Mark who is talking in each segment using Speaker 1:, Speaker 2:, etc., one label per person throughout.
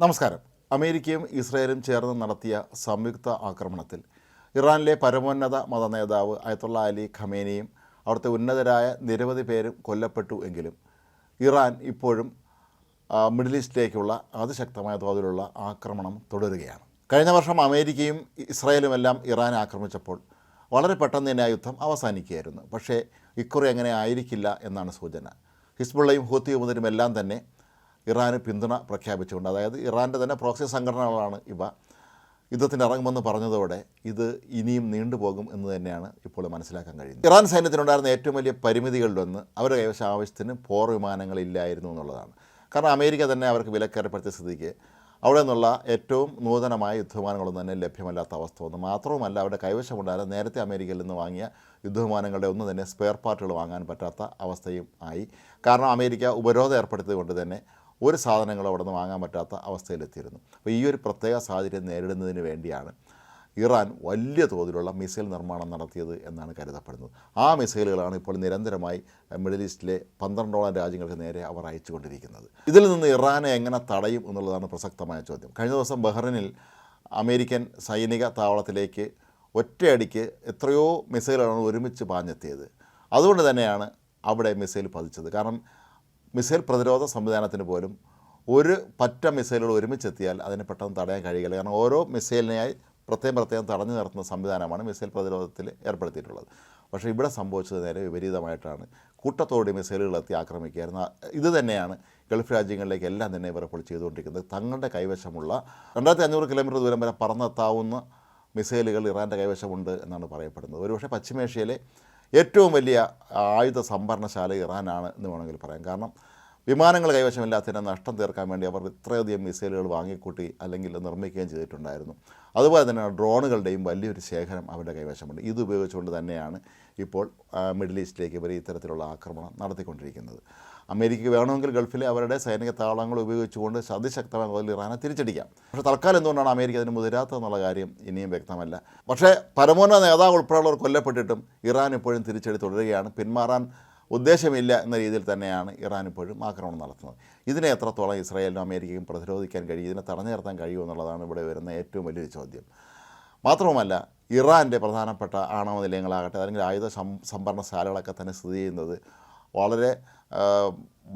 Speaker 1: നമസ്കാരം. അമേരിക്കയും ഇസ്രായേലും ചേർന്ന് നടത്തിയ സംയുക്ത ആക്രമണത്തിൽ ഇറാനിലെ പരമോന്നത മതനേതാവ് അയത്തുള്ള അലി ഖമേനിയും അവിടുത്തെ ഉന്നതരായ നിരവധി പേരും കൊല്ലപ്പെട്ടു എങ്കിലും ഇറാൻ ഇപ്പോഴും മിഡിൽ ഈസ്റ്റിലേക്കുള്ള അതിശക്തമായ തോതിലുള്ള ആക്രമണം തുടരുകയാണ്. കഴിഞ്ഞ വർഷം അമേരിക്കയും ഇസ്രായേലുമെല്ലാം ഇറാനെ ആക്രമിച്ചപ്പോൾ വളരെ പെട്ടെന്ന് തന്നെ ആ യുദ്ധം അവസാനിക്കുകയായിരുന്നു. പക്ഷേ ഇക്കുറി അങ്ങനെ ആയിരിക്കില്ല എന്നാണ് സൂചന. ഹിസ്ബുള്ളയും ഹൂത്തി മുതലുമെല്ലാം തന്നെ ഇറാന് പിന്തുണ പ്രഖ്യാപിച്ചുകൊണ്ട്, അതായത് ഇറാൻ്റെ തന്നെ പ്രോക്സി സംഘടനകളാണ് ഇവ, യുദ്ധത്തിന് ഇറങ്ങുമെന്ന് പറഞ്ഞതോടെ ഇത് ഇനിയും നീണ്ടുപോകും എന്ന് തന്നെയാണ് ഇപ്പോൾ മനസ്സിലാക്കാൻ കഴിയുന്നത്. ഇറാൻ സൈന്യത്തിനുണ്ടായിരുന്ന ഏറ്റവും വലിയ പരിമിതികളിലൊന്ന് അവരുടെ കൈവശം ആവശ്യത്തിന് പോർ വിമാനങ്ങളില്ലായിരുന്നു എന്നുള്ളതാണ്. കാരണം അമേരിക്ക തന്നെ അവർക്ക് വിലക്കേർപ്പെടുത്തിയ സ്ഥിതിക്ക് അവിടെ നിന്നുള്ള ഏറ്റവും നൂതനമായ യുദ്ധവിമാനങ്ങളൊന്നും തന്നെ ലഭ്യമല്ലാത്ത അവസ്ഥ വന്നു. മാത്രവുമല്ല, അവരുടെ കൈവശമുണ്ടായിരുന്ന നേരത്തെ അമേരിക്കയിൽ നിന്ന് വാങ്ങിയ യുദ്ധവിമാനങ്ങളുടെ ഒന്നും തന്നെ സ്പെയർ പാർട്ടുകൾ വാങ്ങാൻ പറ്റാത്ത അവസ്ഥയും ആയി. കാരണം അമേരിക്ക ഉപരോധം ഏർപ്പെടുത്തിയത് കൊണ്ട് തന്നെ ഒരു സാധനങ്ങളും അവിടെ നിന്ന് വാങ്ങാൻ പറ്റാത്ത അവസ്ഥയിലെത്തിയിരുന്നു. അപ്പോൾ ഈ ഒരു പ്രത്യേക സാഹചര്യം നേരിടുന്നതിന് വേണ്ടിയാണ് ഇറാൻ വലിയ തോതിലുള്ള മിസൈൽ നിർമ്മാണം നടത്തിയത് എന്നാണ് കരുതപ്പെടുന്നത്. ആ മിസൈലുകളാണ് ഇപ്പോൾ നിരന്തരമായി മിഡിൽ ഈസ്റ്റിലെ 12ഓളം രാജ്യങ്ങൾക്ക് നേരെ അവർ അയച്ചുകൊണ്ടിരിക്കുന്നത്. ഇതിൽ നിന്ന് ഇറാനെ എങ്ങനെ തടയും എന്നുള്ളതാണ് പ്രസക്തമായ ചോദ്യം. കഴിഞ്ഞ ദിവസം ബഹ്റിനിൽ അമേരിക്കൻ സൈനിക താവളത്തിലേക്ക് ഒറ്റയടിക്ക് എത്രയോ മിസൈലുകളാണ് ഒരുമിച്ച് പാഞ്ഞെത്തിയത്. അതുകൊണ്ട് തന്നെയാണ് അവിടെ മിസൈൽ പതിച്ചത്. കാരണം മിസൈൽ പ്രതിരോധ സംവിധാനത്തിന് പോലും ഒരു പറ്റ മിസൈലുകൾ ഒരുമിച്ചെത്തിയാൽ അതിനെ പെട്ടെന്ന് തടയാൻ കഴിയില്ല. കാരണം ഓരോ മിസൈലിനെയായി പ്രത്യേകം തടഞ്ഞു നിർത്തുന്ന സംവിധാനമാണ് മിസൈൽ പ്രതിരോധത്തിൽ ഏർപ്പെടുത്തിയിട്ടുള്ളത്. പക്ഷേ ഇവിടെ സംഭവിച്ചത് നേരെ വിപരീതമായിട്ടാണ്. കൂട്ടത്തോടെ മിസൈലുകളെത്തി ആക്രമിക്കുകയായിരുന്നു. ഇത് തന്നെയാണ് ഗൾഫ് രാജ്യങ്ങളിലേക്ക് എല്ലാം തന്നെ ഇവർ ഇപ്പോൾ ചെയ്തുകൊണ്ടിരിക്കുന്നത്. തങ്ങളുടെ കൈവശമുള്ള 2500 കിലോമീറ്റർ ദൂരം വരെ പറന്നെത്താവുന്ന മിസൈലുകൾ ഇറാൻ്റെ കൈവശമുണ്ട് എന്നാണ് പറയപ്പെടുന്നത്. ഒരുപക്ഷെ പശ്ചിമേഷ്യയിലെ ഏറ്റവും വലിയ ആയുധ സംഭരണശാല ഇറാനാണ് എന്ന് വേണമെങ്കിൽ പറയാം. കാരണം വിമാനങ്ങൾ കൈവശമില്ലാത്തതിനെ നഷ്ടം തീർക്കാൻ വേണ്ടി അവർ ഇത്രയധികം മിസൈലുകൾ വാങ്ങിക്കൂട്ടി അല്ലെങ്കിൽ നിർമ്മിക്കുകയും ചെയ്തിട്ടുണ്ടായിരുന്നു. അതുപോലെ തന്നെ ഡ്രോണുകളുടെയും വലിയൊരു ശേഖരം അവരുടെ കൈവശമുണ്ട്. ഇത് ഉപയോഗിച്ചുകൊണ്ട് തന്നെയാണ് ഇപ്പോൾ മിഡിൽ ഈസ്റ്റിലേക്ക് ഇവർ ഇത്തരത്തിലുള്ള ആക്രമണം നടത്തിക്കൊണ്ടിരിക്കുന്നത്. അമേരിക്കയ്ക്ക് വേണമെങ്കിൽ ഗൾഫിലെ അവരുടെ സൈനിക താവളങ്ങൾ ഉപയോഗിച്ചുകൊണ്ട് അതിശക്തമായ തോതിൽ ഇറാനെ തിരിച്ചടിക്കാം. പക്ഷേ തൽക്കാലം എന്തുകൊണ്ടാണ് അമേരിക്ക അതിന് മുതിരാത്തതെന്നുള്ള കാര്യം ഇനിയും വ്യക്തമല്ല. പക്ഷേ പരമോന്നത നേതാവ് ഉൾപ്പെടെയുള്ളവർ കൊല്ലപ്പെട്ടിട്ടും ഇറാൻ ഇപ്പോഴും തിരിച്ചടി തുടരുകയാണ്. പിന്മാറാൻ ഉദ്ദേശമില്ല എന്ന രീതിയിൽ തന്നെയാണ് ഇറാൻ ഇപ്പോഴും ആക്രമണം നടത്തുന്നത്. ഇതിനെ എത്രത്തോളം ഇസ്രായേലിനും അമേരിക്കയും പ്രതിരോധിക്കാൻ കഴിയും, ഇതിനെ തടഞ്ഞു നിർത്താൻ കഴിയുമെന്നുള്ളതാണ് ഇവിടെ വരുന്ന ഏറ്റവും വലിയൊരു ചോദ്യം. മാത്രവുമല്ല, ഇറാൻ്റെ പ്രധാനപ്പെട്ട ആണവ നിലയങ്ങളാകട്ടെ അല്ലെങ്കിൽ ആയുധ സംഭരണശാലകളൊക്കെ തന്നെ സ്ഥിതി ചെയ്യുന്നത് വളരെ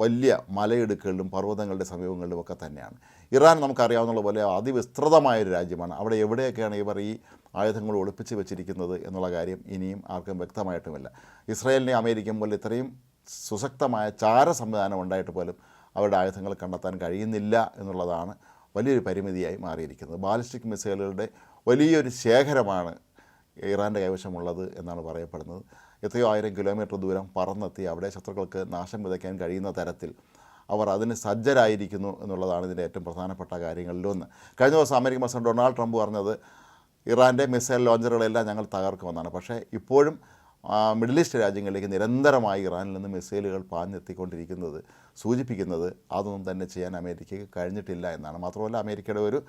Speaker 1: വലിയ മലയിടുക്കുകളിലും പർവ്വതങ്ങളുടെ സമീപങ്ങളിലും ഒക്കെ തന്നെയാണ്. ഇറാൻ നമുക്കറിയാവുന്ന പോലെ അതിവിസ്തൃതമായൊരു രാജ്യമാണ്. അവിടെ എവിടെയൊക്കെയാണ് ഇവർ ഈ ആയുധങ്ങൾ ഒളിപ്പിച്ച് വെച്ചിരിക്കുന്നത് എന്നുള്ള കാര്യം ഇനിയും ആർക്കും വ്യക്തമായിട്ടുമില്ല. ഇസ്രായേലിനെയും അമേരിക്കയും പോലെ ഇത്രയും സുശക്തമായ ചാര സംവിധാനം ഉണ്ടായിട്ട് പോലും അവരുടെ ആയുധങ്ങൾ കണ്ടെത്താൻ കഴിയുന്നില്ല എന്നുള്ളതാണ് വലിയൊരു പരിമിതിയായി മാറിയിരിക്കുന്നത്. ബാലിസ്റ്റിക് മിസൈലുകളുടെ വലിയൊരു ശേഖരമാണ് ഇറാൻ്റെ കൈവശമുള്ളത് എന്നാണ് പറയപ്പെടുന്നത്. എത്രയോ 1000 കിലോമീറ്റർ ദൂരം പറന്നെത്തി അവിടെ ശത്രുക്കൾക്ക് നാശം വിതയ്ക്കാൻ കഴിയുന്ന തരത്തിൽ അവർ അതിന് സജ്ജരായിരിക്കുന്നു എന്നുള്ളതാണ് ഇതിൻ്റെ ഏറ്റവും പ്രധാനപ്പെട്ട കാര്യങ്ങളിലൊന്ന്. കഴിഞ്ഞ ദിവസം അമേരിക്കൻ പ്രസിഡന്റ് ഡൊണാൾഡ് ട്രംപ് പറഞ്ഞത് ഇറാൻ്റെ മിസൈൽ ലോഞ്ചറുകളെല്ലാം ഞങ്ങൾ തകർക്കുമെന്നാണ്. പക്ഷേ ഇപ്പോഴും മിഡിൽ ഈസ്റ്റ് രാജ്യങ്ങളിലേക്ക് നിരന്തരമായി ഇറാനിൽ നിന്ന് മിസൈലുകൾ പാഞ്ഞെത്തിക്കൊണ്ടിരിക്കുന്നത് സൂചിപ്പിക്കുന്നത് അതൊന്നും തന്നെ ചെയ്യാൻ അമേരിക്കയ്ക്ക് കഴിഞ്ഞിട്ടില്ല എന്നാണ്. മാത്രമല്ല, അമേരിക്കയുടെ ഒരു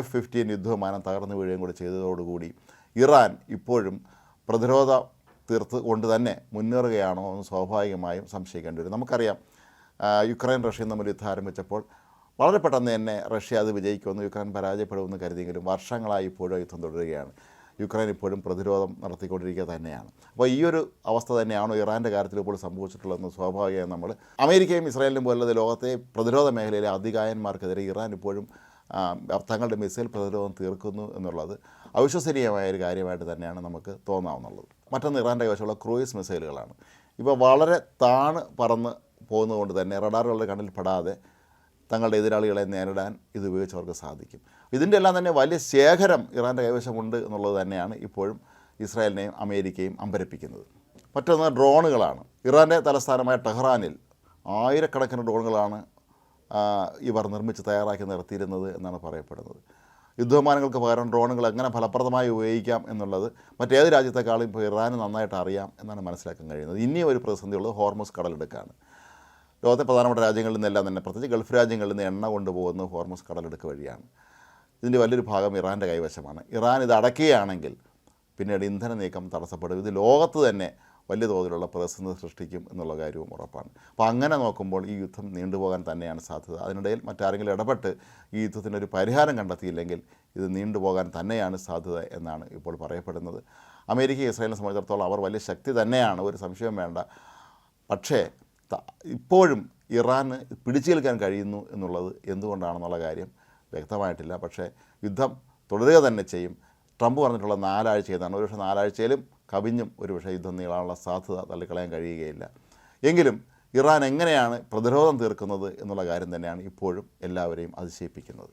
Speaker 1: F-15 യുദ്ധവിമാനം തകർന്നു വീഴുകയും കൂടി ചെയ്തതോടുകൂടി ഇറാൻ ഇപ്പോഴും പ്രതിരോധ തീർത്ത് കൊണ്ട് തന്നെ മുന്നേറുകയാണോ എന്ന് സ്വാഭാവികമായും സംശയിക്കേണ്ടി വരും. നമുക്കറിയാം, യുക്രൈൻ റഷ്യയും തമ്മിൽ യുദ്ധം ആരംഭിച്ചപ്പോൾ വളരെ പെട്ടെന്ന് തന്നെ റഷ്യ അത് വിജയിക്കുമെന്ന്, യുക്രൈൻ പരാജയപ്പെടുമെന്ന് കരുതിയെങ്കിലും വർഷങ്ങളായി ഇപ്പോഴും യുദ്ധം തുടരുകയാണ്. യുക്രൈൻ ഇപ്പോഴും പ്രതിരോധം നടത്തിക്കൊണ്ടിരിക്കുക തന്നെയാണ്. അപ്പോൾ ഈ ഒരു അവസ്ഥ തന്നെയാണോ ഇറാൻ്റെ കാര്യത്തിൽ ഇപ്പോൾ സംഭവിച്ചിട്ടുള്ളതെന്ന് സ്വാഭാവികമായും നമ്മൾ അമേരിക്കയും ഇസ്രായേലിനും പോലുള്ള ലോകത്തെ പ്രതിരോധ മേഖലയിലെ അധികായന്മാർക്കെതിരെ ഇറാൻ ഇപ്പോഴും തങ്ങളുടെ മിസൈൽ പ്രതിരോധം തീർക്കുന്നു എന്നുള്ളത് അവിശ്വസനീയമായ ഒരു കാര്യമായിട്ട് തന്നെയാണ് നമുക്ക് തോന്നാവുന്നുള്ളത്. മറ്റൊന്ന് ഇറാൻ്റെ കൈവശമുള്ള ക്രൂയിസ് മിസൈലുകളാണ്. ഇപ്പോൾ വളരെ പറന്ന് പോകുന്നതുകൊണ്ട് തന്നെ റഡാറുകളുടെ കണ്ണിൽ പെടാതെ തങ്ങളുടെ എതിരാളികളെ നേരിടാൻ ഇത് ഉപയോഗിച്ചവർക്ക് സാധിക്കും. ഇതിൻ്റെ എല്ലാം തന്നെ വലിയ ശേഖരം ഇറാൻ്റെ കൈവശമുണ്ട് എന്നുള്ളത് തന്നെയാണ് ഇപ്പോഴും ഇസ്രായേലിനെയും അമേരിക്കയും അമ്പരപ്പിക്കുന്നത്. മറ്റൊന്ന് ഡ്രോണുകളാണ്. ഇറാൻ്റെ തലസ്ഥാനമായ ടെഹ്റാനിൽ ആയിരക്കണക്കിന് ഡ്രോണുകളാണ് ഇവർ നിർമ്മിച്ച് തയ്യാറാക്കി നിർത്തിയിരുന്നത് എന്നാണ് പറയപ്പെടുന്നത്. യുദ്ധവിമാനങ്ങൾക്ക് പകരം ഡ്രോണുകൾ എങ്ങനെ ഫലപ്രദമായി ഉപയോഗിക്കാം എന്നുള്ളത് മറ്റേത് രാജ്യത്തെക്കാളും ഇപ്പോൾ ഇറാന് നന്നായിട്ട് അറിയാം എന്നാണ് മനസ്സിലാക്കാൻ കഴിയുന്നത്. ഇനിയും ഒരു പ്രതിസന്ധിയുള്ളത് ഹോർമുസ് കടലിടുക്കാണ്. ലോകത്തെ പ്രധാനപ്പെട്ട രാജ്യങ്ങളിൽ നിന്നെല്ലാം തന്നെ, പ്രത്യേകിച്ച് ഗൾഫ് രാജ്യങ്ങളിൽ നിന്ന് എണ്ണ കൊണ്ടുപോകുന്നത് ഹോർമുസ് കടലിടുക്ക് വഴിയാണ്. ഇതിൻ്റെ വലിയൊരു ഭാഗം ഇറാൻ്റെ കൈവശമാണ്. ഇറാൻ ഇത് അടയ്ക്കുകയാണെങ്കിൽ പിന്നീട് ഇന്ധന നീക്കം തടസ്സപ്പെടും. ഇത് ലോകത്ത് തന്നെ വലിയ തോതിലുള്ള പ്രതിസന്ധി സൃഷ്ടിക്കും എന്നുള്ള കാര്യവും ഉറപ്പാണ്. അപ്പോൾ അങ്ങനെ നോക്കുമ്പോൾ ഈ യുദ്ധം നീണ്ടുപോകാൻ തന്നെയാണ് സാധ്യത. അതിനിടയിൽ മറ്റാരെങ്കിലും ഇടപെട്ട് ഈ യുദ്ധത്തിനൊരു പരിഹാരം കണ്ടെത്തിയില്ലെങ്കിൽ ഇത് നീണ്ടുപോകാൻ തന്നെയാണ് സാധ്യത എന്നാണ് ഇപ്പോൾ പറയപ്പെടുന്നത്. അമേരിക്ക ഇസ്രായേലിനെ സംബന്ധിച്ചിടത്തോളം അവർ വലിയ ശക്തി തന്നെയാണ്, ഒരു സംശയവും വേണ്ട. പക്ഷേ ഇപ്പോഴും ഇറാന് പിടിച്ചു നിൽക്കാൻ കഴിയുന്നു എന്നുള്ളത് എന്തുകൊണ്ടാണെന്നുള്ള കാര്യം വ്യക്തമായിട്ടില്ല. പക്ഷേ യുദ്ധം തുടരുക തന്നെ ചെയ്യും. ട്രംപ് പറഞ്ഞിട്ടുള്ള 4 ആഴ്ച എന്നാണ്. ഒരുപക്ഷെ 4 ആഴ്ചയിലും കവിഞ്ഞും ഒരുപക്ഷെ യുദ്ധം നീളാനുള്ള സാധ്യത തള്ളിക്കളയാൻ കഴിയുകയില്ല. എങ്കിലും ഇറാൻ എങ്ങനെയാണ് പ്രതിരോധം തീർക്കുന്നത് എന്നുള്ള കാര്യം തന്നെയാണ് ഇപ്പോഴും എല്ലാവരെയും അതിശയിപ്പിക്കുന്നത്.